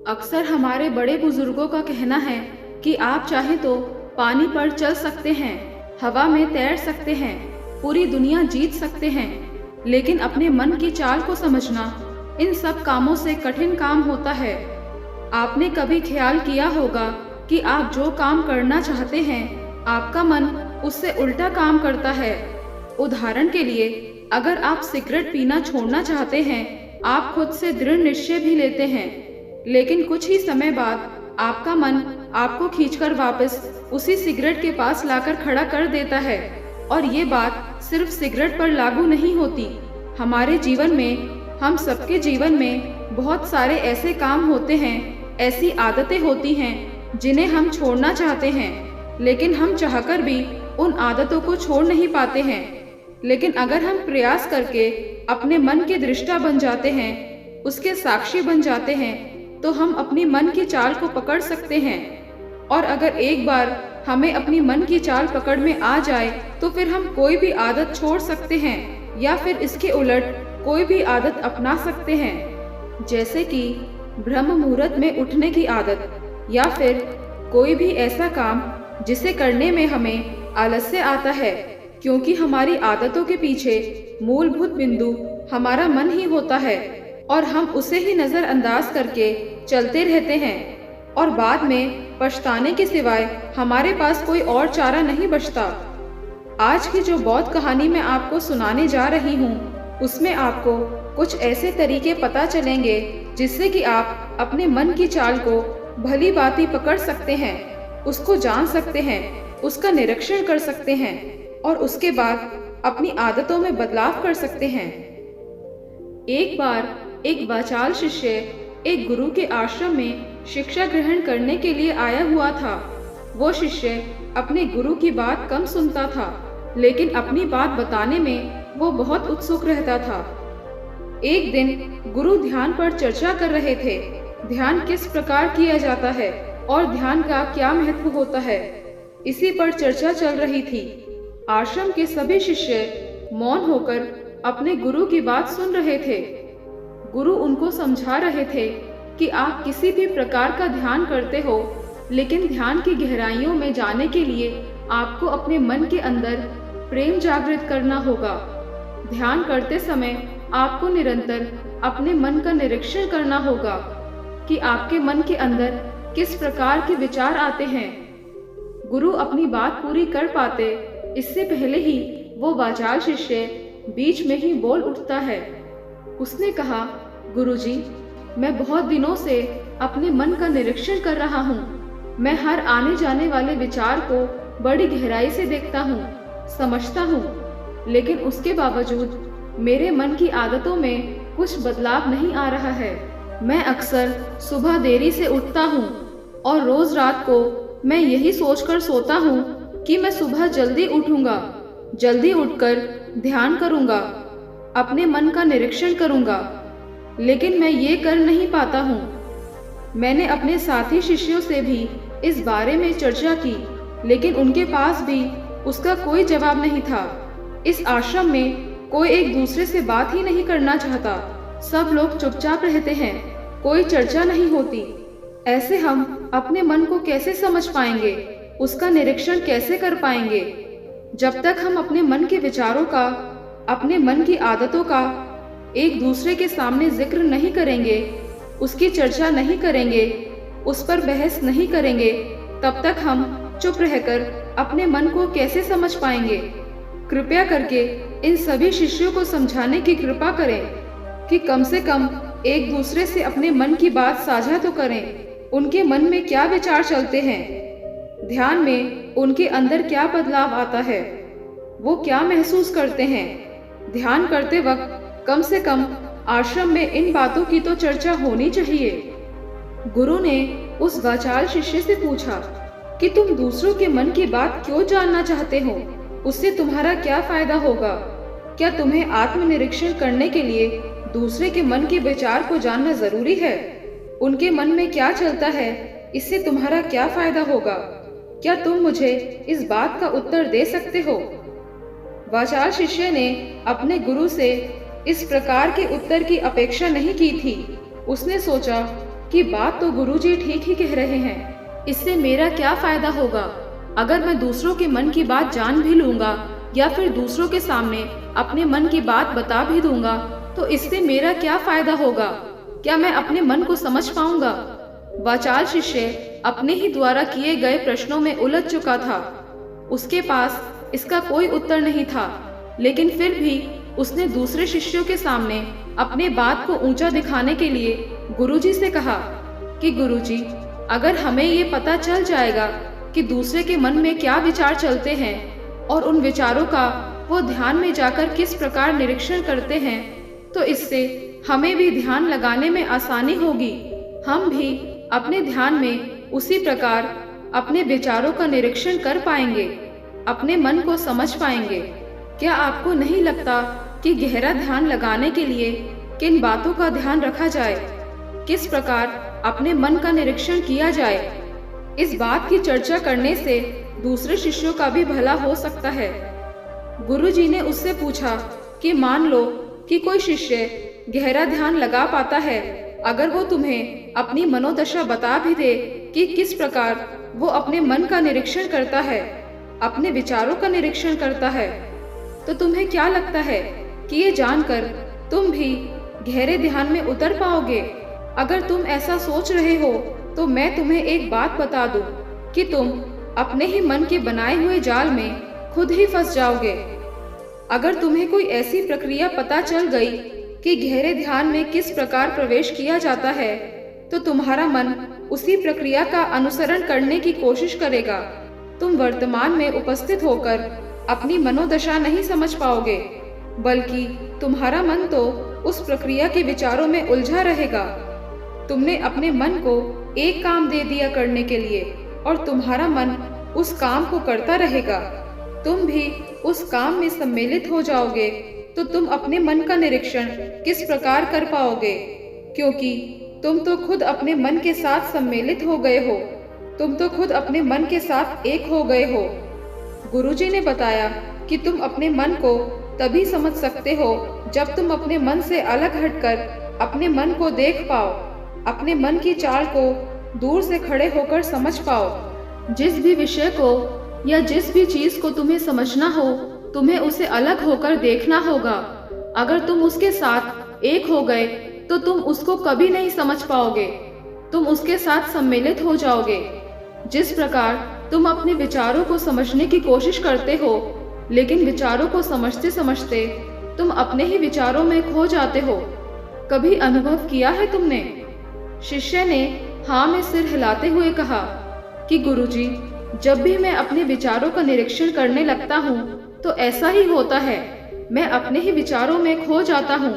अक्सर हमारे बड़े बुजुर्गों का कहना है कि आप चाहें तो पानी पर चल सकते हैं, हवा में तैर सकते हैं, पूरी दुनिया जीत सकते हैं, लेकिन अपने मन की चाल को समझना इन सब कामों से कठिन काम होता है। आपने कभी ख्याल किया होगा कि आप जो काम करना चाहते हैं, आपका मन उससे उल्टा काम करता है। उदाहरण के लिए, अगर आप सिगरेट पीना छोड़ना चाहते हैं, आप खुद से दृढ़ निश्चय भी लेते हैं, लेकिन कुछ ही समय बाद आपका मन आपको खींचकर वापस उसी सिगरेट के पास लाकर खड़ा कर देता है। और ये बात सिर्फ सिगरेट पर लागू नहीं होती। हमारे जीवन में, हम सबके जीवन में बहुत सारे ऐसे काम होते हैं, ऐसी आदतें होती हैं जिन्हें हम छोड़ना चाहते हैं, लेकिन हम चाहकर भी उन आदतों को छोड़ नहीं पाते हैं। लेकिन अगर हम प्रयास करके अपने मन के दृष्टा बन जाते हैं, उसके साक्षी बन जाते हैं, तो हम अपनी मन की चाल को पकड़ सकते हैं। और अगर एक बार हमें अपनी मन की चाल पकड़ में आ जाए, तो फिर हम कोई भी आदत छोड़ सकते हैं या फिर इसके उलट कोई भी आदत अपना सकते हैं, जैसे कि ब्रह्म मुहूर्त में उठने की आदत, या फिर कोई भी ऐसा काम जिसे करने में हमें आलस्य आता है, क्योंकि हमारी आदतों के पीछे मूलभूत बिंदु हमारा मन ही होता है और हम उसे ही नज़रअंदाज करके चलते रहते हैं और बाद में पछताने के सिवाय हमारे पास कोई और चारा नहीं बचता। आज की जो बौद्ध कहानी मैं आपको सुनाने जा रही हूँ, उसमें आपको कुछ ऐसे तरीके पता चलेंगे जिससे कि आप अपने मन की चाल को भली भांति पकड़ सकते हैं, उसको जान सकते हैं, उसका निरीक्षण कर सकते हैं और उसके बाद अपनी आदतों में बदलाव कर सकते हैं। एक बार एक वाचाल शिष्य एक गुरु के आश्रम में शिक्षा ग्रहण करने के लिए आया हुआ था। वो शिष्य अपने गुरु की बात कम सुनता था, लेकिन अपनी बात बताने में वो बहुत उत्सुक रहता था। एक दिन गुरु ध्यान पर चर्चा कर रहे थे। ध्यान किस प्रकार किया जाता है और ध्यान का क्या महत्व होता है, इसी पर चर्चा चल रही थी। आश्रम के सभी शिष्य मौन होकर अपने गुरु की बात सुन रहे थे। गुरु उनको समझा रहे थे कि आप किसी भी प्रकार का ध्यान करते हो, लेकिन ध्यान की गहराइयों में जाने के लिए आपको अपने मन के अंदर प्रेम जागृत करना होगा। ध्यान करते समय आपको निरंतर अपने मन का निरीक्षण करना होगा कि आपके मन के अंदर किस प्रकार के विचार आते हैं। गुरु अपनी बात पूरी कर पाते इससे पहले ही वो वाचाल शिष्य बीच में ही बोल उठता है। उसने कहा, गुरुजी, मैं बहुत दिनों से अपने मन का निरीक्षण कर रहा हूँ। मैं हर आने जाने वाले विचार को बड़ी गहराई से देखता हूँ, समझता हूँ, लेकिन उसके बावजूद मेरे मन की आदतों में कुछ बदलाव नहीं आ रहा है। मैं अक्सर सुबह देरी से उठता हूँ और रोज रात को मैं यही सोचकर सोता हूँ कि मैं सुबह जल्दी उठूंगा, जल्दी उठकर ध्यान करूंगा, अपने मन का निरीक्षण करूंगा, लेकिन मैं ये कर नहीं पाता हूँ। मैंने अपने साथी शिष्यों से भी इस बारे में चर्चा की, लेकिन उनके पास भी उसका कोई जवाब नहीं था। इस आश्रम में कोई एक दूसरे से बात ही नहीं करना चाहता। सब लोग चुपचाप रहते हैं, कोई चर्चा नहीं होती। ऐसे हम अपने मन को कैसे समझ पाएंगे, उसका निरीक्षण कैसे कर पाएंगे? जब तक हम अपने मन के विचारों का, अपने मन की आदतों का एक दूसरे के सामने जिक्र नहीं करेंगे, उसकी चर्चा नहीं करेंगे, उस पर बहस नहीं करेंगे, तब तक हम चुप रहकर अपने मन को कैसे समझ पाएंगे? कृपया करके इन सभी शिष्यों को समझाने की कृपा करें कि कम से कम एक दूसरे से अपने मन की बात साझा तो करें। उनके मन में क्या विचार चलते हैं, ध्यान में उनके अंदर क्या बदलाव आता है, वो क्या महसूस करते हैं। ध्यान करते वक्त कम से कम आश्रम में इन बातों की तो चर्चा होनी चाहिए। गुरु ने उस वाचाल शिष्य से पूछा कि तुम दूसरों के मन की बात क्यों जानना चाहते हो? उससे तुम्हारा क्या फायदा होगा? क्या तुम्हें आत्मनिरीक्षण करने के लिए दूसरे के मन के विचार को जानना जरूरी है? उनके मन में क्या चलता है, इससे तुम्हारा क्या फायदा होगा? क्या तुम मुझे इस बात का उत्तर दे सकते हो? वाचाल शिष्य ने अपने गुरु से इस प्रकार के उत्तर की अपेक्षा नहीं की थी। उसने सोचा कि बात तो गुरुजी ठीक ही कह रहे हैं, इससे मेरा क्या फायदा होगा? अगर मैं दूसरों के मन की बात जान भी लूंगा या फिर दूसरों के सामने अपने मन की बात बता भी दूंगा, तो इससे मेरा क्या फायदा होगा? क्या मैं अपने मन को समझ पाऊंगा? वाचाल शिष्य अपने ही द्वारा किए गए प्रश्नों में उलझ चुका था। उसके पास इसका कोई उत्तर नहीं था, लेकिन फिर भी उसने दूसरे शिष्यों के सामने अपने बात को ऊंचा दिखाने के लिए गुरुजी से कहा कि गुरुजी, अगर हमें ये पता चल जाएगा कि दूसरे के मन में क्या विचार चलते हैं और उन विचारों का वो ध्यान में जाकर किस प्रकार निरीक्षण करते हैं, तो इससे हमें भी ध्यान लगाने में आसानी होगी। हम भी अपने ध्यान में उसी प्रकार अपने विचारों का निरीक्षण कर पाएंगे, अपने मन को समझ पाएंगे। क्या आपको नहीं लगता कि गहरा ध्यान लगाने के लिए किन बातों का ध्यान रखा जाए, किस प्रकार अपने मन का निरीक्षण किया जाए? इस बात की चर्चा करने से दूसरे शिष्यों का भी भला हो सकता है। गुरुजी ने उससे पूछा कि मान लो कि कोई शिष्य गहरा ध्यान लगा पाता है, अगर वो तुम्हें अपनी मनोदशा बता भी दे कि किस प्रकार वो अपने मन का निरीक्षण करता है, अपने विचारों का निरीक्षण करता है, तो तुम्हें क्या लगता है कि ये जानकर तुम भी गहरे ध्यान में उतर पाओगे? अगर तुम ऐसा सोच रहे हो तो मैं तुम्हें एक बात बता दूं कि तुम अपने ही मन के बनाए हुए जाल में खुद ही फंस जाओगे। अगर तुम्हें कोई ऐसी प्रक्रिया पता चल गई कि गहरे ध्यान में किस प्रकार प्रवेश किया जाता है, तो तुम्हारा मन उसी प्रक्रिया का अनुसरण करने की कोशिश करेगा। तुम वर्तमान में उपस्थित होकर अपनी मनोदशा नहीं समझ पाओगे, बल्कि तुम्हारा मन तो उस प्रक्रिया के विचारों में उलझा रहेगा। तुमने अपने मन को एक काम दे दिया करने के लिए और तुम्हारा मन उस काम को करता रहेगा। तुम भी उस काम में सम्मिलित हो जाओगे तो तुम अपने मन का निरीक्षण किस प्रकार कर पाओगे, क्योंकि तुम तो खुद अपने मन के साथ सम्मिलित हो गए हो, तुम तो खुद अपने मन के साथ एक हो गए हो। गुरुजी ने बताया कि तुम अपने मन को तभी समझ सकते हो जब तुम अपने मन से अलग हटकर अपने मन को देख पाओ, अपने मन की चाल को दूर से खड़े होकर समझ पाओ। जिस भी विषय को या जिस भी चीज को तुम्हें समझना हो, तुम्हें उसे अलग होकर देखना होगा। अगर तुम उसके साथ एक हो गए तो तुम उसको कभी नहीं समझ पाओगे, तुम उसके साथ सम्मिलित हो जाओगे। जिस प्रकार तुम अपने विचारों को समझने की कोशिश करते हो, लेकिन विचारों को समझते समझते तुम अपने ही विचारों में खो जाते हो, कभी अनुभव किया है तुमने? शिष्य ने हाँ में सिर हिलाते हुए कहा कि गुरुजी, जब भी मैं अपने विचारों का निरीक्षण करने लगता हूँ तो ऐसा ही होता है, मैं अपने ही विचारों में खो जाता हूँ।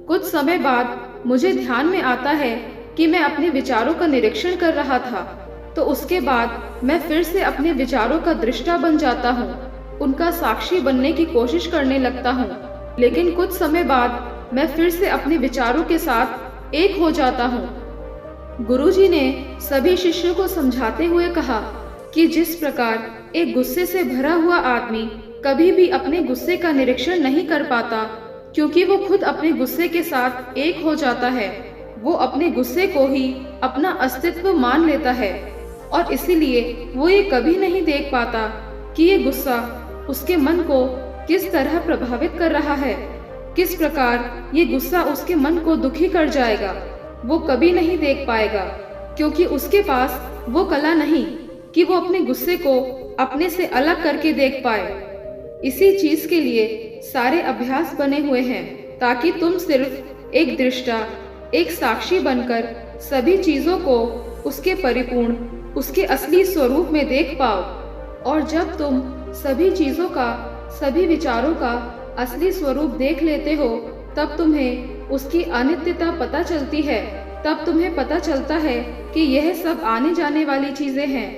कुछ समय बाद मुझे ध्यान में आता है कि मैं अपने विचारों का निरीक्षण कर रहा था, तो उसके बाद मैं फिर से अपने विचारों का दृष्टा बन जाता हूँ, उनका साक्षी बनने की कोशिश करने लगता हूँ। लेकिन कुछ समय बाद मैं फिर से अपने विचारों के साथ एक हो जाता हूँ। गुरुजी ने सभी शिष्यों को समझाते हुए कहा कि जिस प्रकार एक गुस्से से भरा हुआ आदमी कभी भी अपने गुस्से का निरीक्षण नहीं कर पाता, क्योंकि वो खुद अपने गुस्से के साथ एक हो जाता है, वो अपने गुस्से को ही अपना अस्तित्व मान लेता है और इसीलिए वो ये कभी नहीं देख पाता कि ये गुस्सा उसके मन को किस तरह प्रभावित कर रहा है, किस प्रकार ये गुस्सा उसके मन को दुखी कर जाएगा। वो कभी नहीं देख पाएगा, क्योंकि उसके पास वो कला नहीं कि वो अपने गुस्से को अपने से अलग करके देख पाए। इसी चीज के लिए सारे अभ्यास बने हुए हैं, ताकि तुम सिर्फ एक दृष्टा, एक साक्षी बनकर सभी चीजों को उसके परिपूर्ण, उसके असली स्वरूप में देख पाओ। और जब तुम सभी चीजों का, सभी विचारों का असली स्वरूप देख लेते हो, तब तुम्हें उसकी अनित्यता पता चलती है। तब तुम्हें पता चलता है कि यह सब आने जाने वाली चीजें हैं,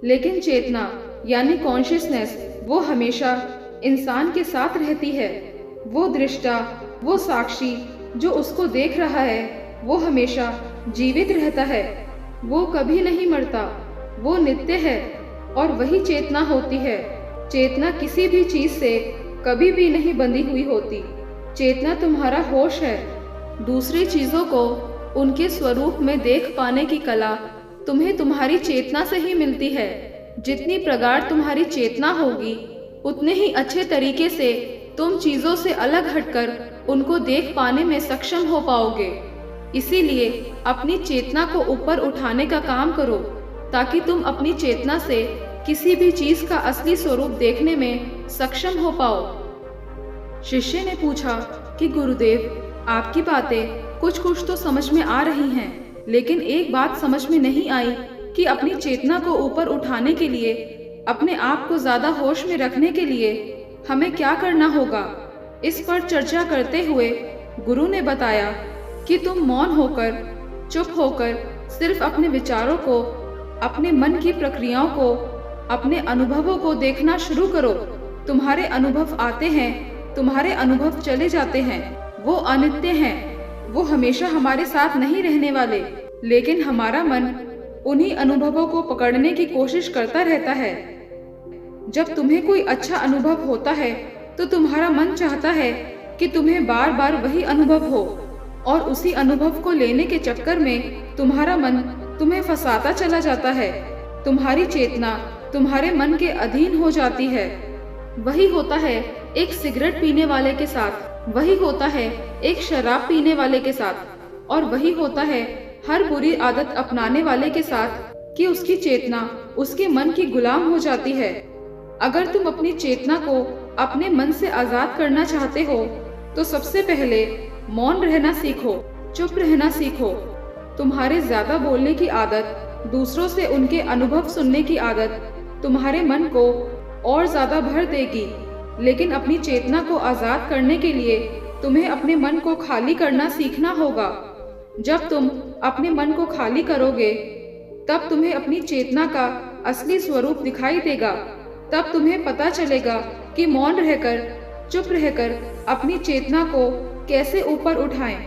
लेकिन चेतना यानी कॉन्शियसनेस वो हमेशा इंसान के साथ रहती है। वो दृष्टा, वो साक्षी जो उसको देख रहा है, वो हमेशा जीवित रहता है, वो कभी नहीं मरता, वो नित्य है और वही चेतना होती है। चेतना किसी भी चीज से कभी भी नहीं बंधी हुई होती। चेतना तुम्हारा होश है। दूसरी चीजों को उनके स्वरूप में देख पाने की कला तुम्हें तुम्हारी चेतना से ही मिलती है। जितनी प्रगाढ़ तुम्हारी चेतना होगी, उतने ही अच्छे तरीके से तुम चीजों से अलग हटकर उनको देख पाने में सक्षम हो पाओगे। इसीलिए अपनी चेतना को ऊपर उठाने का काम करो, ताकि तुम अपनी चेतना से किसी भी चीज का असली स्वरूप देखने में सक्षम हो पाओ। शिष्य ने पूछा कि गुरुदेव, आपकी बातें कुछ कुछ तो समझ में आ रही हैं, लेकिन एक बात समझ में नहीं आई कि अपनी चेतना को ऊपर उठाने के लिए, अपने आप को ज्यादा होश में रखने के लिए हमें क्या करना होगा। इस पर चर्चा करते हुए गुरु ने बताया कि तुम मौन होकर, चुप होकर सिर्फ अपने विचारों को, अपने मन की प्रक्रियाओं को, अपने अनुभवों को देखना शुरू करो। तुम्हारे अनुभव आते हैं, तुम्हारे अनुभव चले जाते हैं, वो अनित्य हैं, वो हमेशा हमारे साथ नहीं रहने वाले। लेकिन हमारा मन उन्हीं अनुभवों को पकड़ने की कोशिश करता रहता है। जब तुम्हें कोई अच्छा अनुभव होता है तो तुम्हारा मन चाहता है कि तुम्हें बार बार वही अनुभव हो, और उसी अनुभव को लेने के चक्कर में तुम्हारा मन तुम्हें फंसाता चला जाता है। तुम्हारी चेतना तुम्हारे मन के अधीन हो जाती है। वही होता है एक सिगरेट पीने वाले के साथ, वही होता है एक शराब पीने वाले के साथ, और वही होता है हर बुरी आदत अपनाने वाले के साथ कि उसकी चेतना उसके मन की गुलाम हो जाती है। अगर तुम अपनी चेतना को अपने मन से आजाद करना चाहते हो तो सबसे पहले मौन रहना सीखो, चुप रहना सीखो। तुम्हारे ज्यादा बोलने की आदत, दूसरों से उनके अनुभव सुनने की आदत तुम्हारे मन को और ज्यादा भर देगी। लेकिन अपनी चेतना को आजाद करने के लिए तुम्हें अपने मन को खाली करना सीखना होगा। जब तुम अपने मन को खाली करोगे, तब तुम्हें अपनी चेतना का असली स्वरूप दिखाई देगा। तब तुम्हें पता चलेगा कि मौन रहकर, चुप रहकर अपनी चेतना को कैसे ऊपर उठाएं,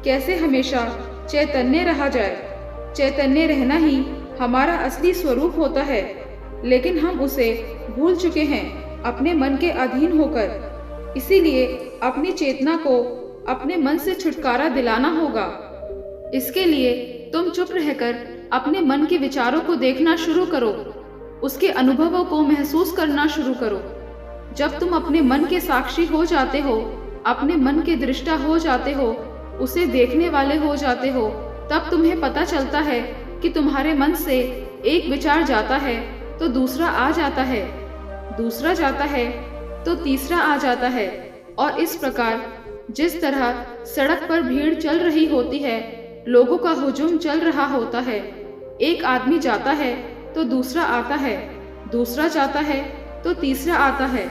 कैसे हमेशा चैतन्य रहा जाए। चैतन्य रहना ही हमारा असली स्वरूप होता है, लेकिन हम उसे भूल चुके हैं अपने मन के अधीन होकर। इसीलिए अपनी चेतना को अपने मन से छुटकारा दिलाना होगा। इसके लिए तुम चुप रहकर अपने मन के विचारों को देखना शुरू करो, उसके अनुभवों को महसूस करना शुरू करो। जब तुम अपने मन के साक्षी हो जाते हो, अपने मन के दृष्टा हो जाते हो, उसे देखने वाले हो जाते हो, तब तुम्हें पता चलता है कि तुम्हारे मन से एक विचार जाता है तो दूसरा आ जाता है, दूसरा जाता है तो तीसरा आ जाता है। और इस प्रकार जिस तरह सड़क पर भीड़ चल रही होती है, लोगों का हुजूम चल रहा होता है, एक आदमी जाता है तो दूसरा आता है, दूसरा जाता है तो तीसरा आता है।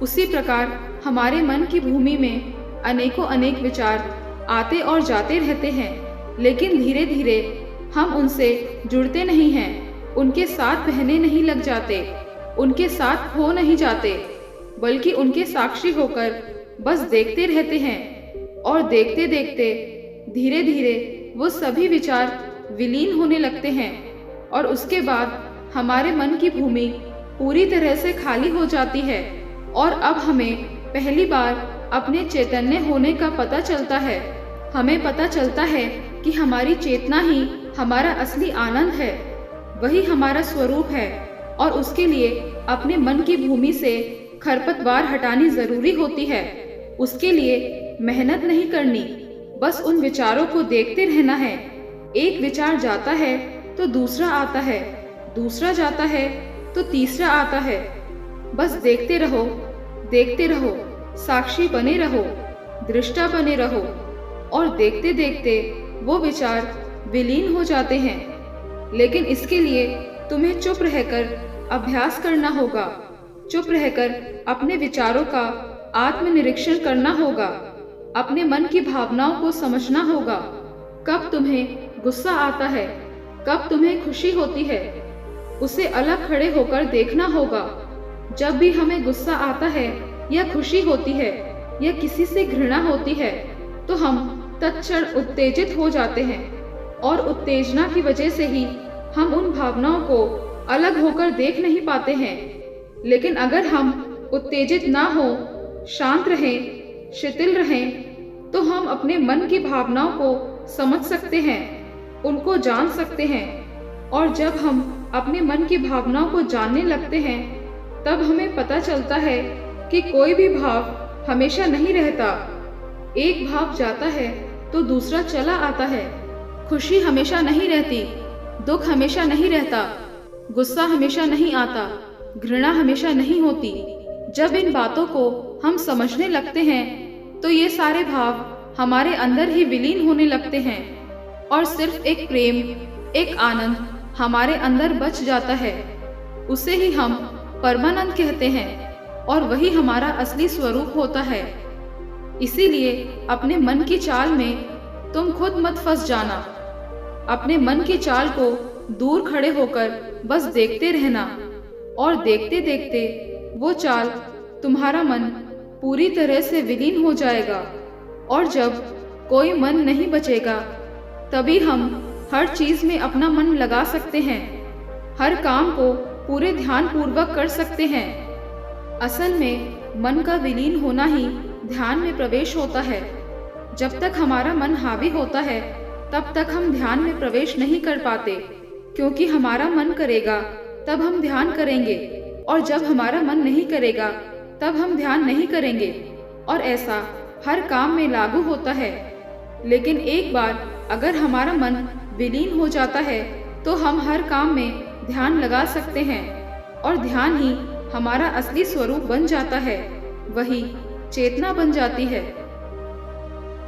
उसी प्रकार हमारे मन की भूमि में अनेकों अनेक विचार आते और जाते रहते हैं, लेकिन धीरे धीरे हम उनसे जुड़ते नहीं हैं, उनके साथ बहने नहीं लग जाते, उनके साथ खो नहीं जाते, बल्कि उनके साक्षी होकर बस देखते रहते हैं। और देखते देखते धीरे धीरे वो सभी विचार विलीन होने लगते हैं, और उसके बाद हमारे मन की भूमि पूरी तरह से खाली हो जाती है। और अब हमें पहली बार अपने चैतन्य होने का पता चलता है। हमें पता चलता है कि हमारी चेतना ही हमारा असली आनंद है, वही हमारा स्वरूप है, और उसके लिए अपने मन की भूमि से खरपतवार हटानी जरूरी होती है। उसके लिए मेहनत नहीं करनी, बस उन विचारों को देखते रहना है। एक विचार जाता है तो दूसरा आता है, दूसरा जाता है तो तीसरा आता है। बस देखते रहो, देखते रहो, साक्षी बने रहो, दृष्टा बने रहो, और देखते देखते वो विचार विलीन हो जाते हैं। लेकिन इसके लिए तुम्हें चुप रहकर अभ्यास करना होगा, चुप रहकर अपने विचारों का आत्मनिरीक्षण करना होगा, अपने मन की भावनाओं को समझना होगा। कब तुम्हें गुस्सा आता है, कब तुम्हें खुशी होती है, उसे अलग खड़े होकर देखना होगा। जब भी हमें गुस्सा आता है या खुशी होती है या किसी से घृणा होती है, तो हम तत्क्षण उत्तेजित हो जाते हैं, और उत्तेजना की वजह से ही हम उन भावनाओं को अलग होकर देख नहीं पाते हैं। लेकिन अगर हम उत्तेजित ना हो, शांत रहें, शिथिल रहें, तो हम अपने मन की भावनाओं को समझ सकते हैं, उनको जान सकते हैं। और जब हम अपने मन की भावनाओं को जानने लगते हैं, तब हमें पता चलता है कि कोई भी भाव हमेशा नहीं रहता। एक भाव जाता है तो दूसरा चला आता है। खुशी हमेशा नहीं रहती, दुख हमेशा नहीं रहता, गुस्सा हमेशा नहीं आता, घृणा हमेशा नहीं होती। जब इन बातों को हम समझने लगते हैं तो ये सारे भाव हमारे अंदर ही विलीन होने लगते हैं और सिर्फ एक प्रेम, एक आनंद हमारे अंदर बच जाता है। उसे ही हम परमानंद कहते हैं और वही हमारा असली स्वरूप होता है। इसीलिए अपने मन की चाल में तुम खुद मत फंस जाना। अपने मन की चाल को दूर खड़े होकर बस देखते रहना और देखते देखते वो चाल तुम्हारा मन पूरी तरह से विलीन हो जाएगा। और जब कोई मन नहीं बचेगा, तभी हम हर चीज में अपना मन लगा सकते हैं, हर काम को पूरे ध्यान पूर्वक कर सकते हैं। असल में मन का विलीन होना ही ध्यान में प्रवेश होता है। जब तक हमारा मन हावी होता है, तब तक हम ध्यान में प्रवेश नहीं कर पाते, क्योंकि हमारा मन करेगा तब हम ध्यान करेंगे, और जब हमारा मन नहीं करेगा तब हम ध्यान नहीं करेंगे। और ऐसा हर काम में लागू होता है। लेकिन एक बार अगर हमारा मन विलीन हो जाता है तो हम हर काम में ध्यान लगा सकते हैं और ध्यान ही हमारा असली स्वरूप बन जाता है, वही चेतना बन जाती है।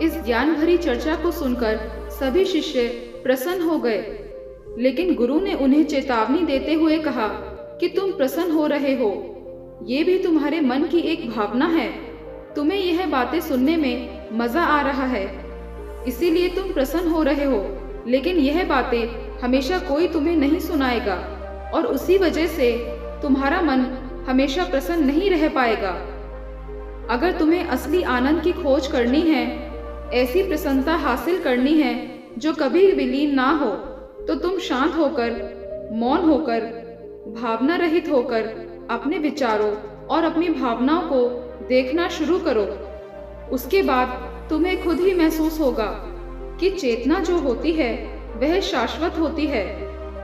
इस ज्ञान भरी चर्चा को सुनकर सभी शिष्य प्रसन्न हो गए, लेकिन गुरु ने उन्हें चेतावनी देते हुए कहा कि तुम प्रसन्न हो रहे हो, ये भी तुम्हारे मन की एक भावना है। तुम्हें यह बातें सुनने में मजा आ रहा है, इसीलिए तुम प्रसन्न हो रहे हो, लेकिन यह बातें हमेशा कोई तुम्हें नहीं सुनाएगा और उसी वजह से तुम्हारा मन हमेशा प्रसन्न नहीं रह पाएगा। अगर तुम्हें असली आनंद की खोज करनी है, ऐसी प्रसन्नता हासिल करनी है जो कभी विलीन ना हो, तो तुम शांत होकर, मौन होकर, भावना रहित होकर अपने विचारों और अपनी भावनाओं को देखना शुरू करो। उसके बाद तुम्हें खुद ही महसूस होगा कि चेतना जो होती है वह शाश्वत होती है,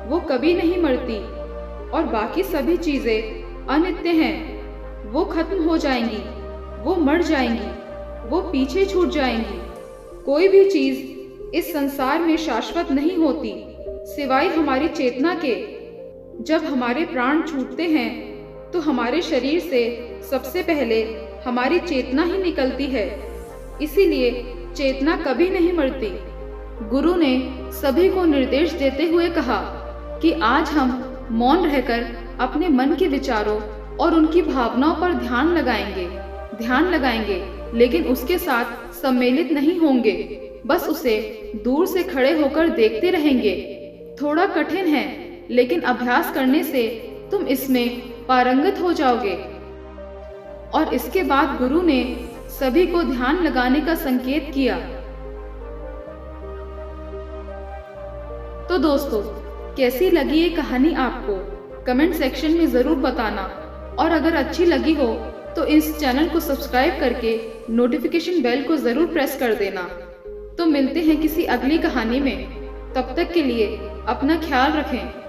वो कभी नहीं मरती, और बाकी सभी चीजें अनित्य हैं, वो खत्म हो जाएंगी, वो मर जाएंगी, वो पीछे छूट जाएंगी। कोई भी चीज इस संसार में शाश्वत नहीं होती सिवाय हमारी चेतना के। जब हमारे प्राण छूटते हैं तो हमारे शरीर से सबसे पहले हमारी चेतना ही निकलती है, इसीलिए चेतना कभी नहीं मरती। गुरु ने सभी को निर्देश देते हुए कहा कि आज हम मौन रहकर अपने मन के विचारों और उनकी भावनाओं पर ध्यान लगाएंगे, लेकिन उसके साथ सम्मिलित नहीं होंगे, बस उसे दूर से खड़े होकर देखते रहेंगे। थोड़ा कठिन है, लेकिन अभ्यास करने से तुम इसमें पारंगत हो जाओगे। और इसके बाद गुरु ने सभी को ध्यान लगाने का संकेत किया। तो दोस्तों, कैसी लगी ये कहानी आपको? कमेंट सेक्शन में जरूर बताना, और अगर अच्छी लगी हो तो इस चैनल को सब्सक्राइब करके नोटिफिकेशन बेल को जरूर प्रेस कर देना। तो मिलते हैं किसी अगली कहानी में, तब तक के लिए अपना ख्याल रखें।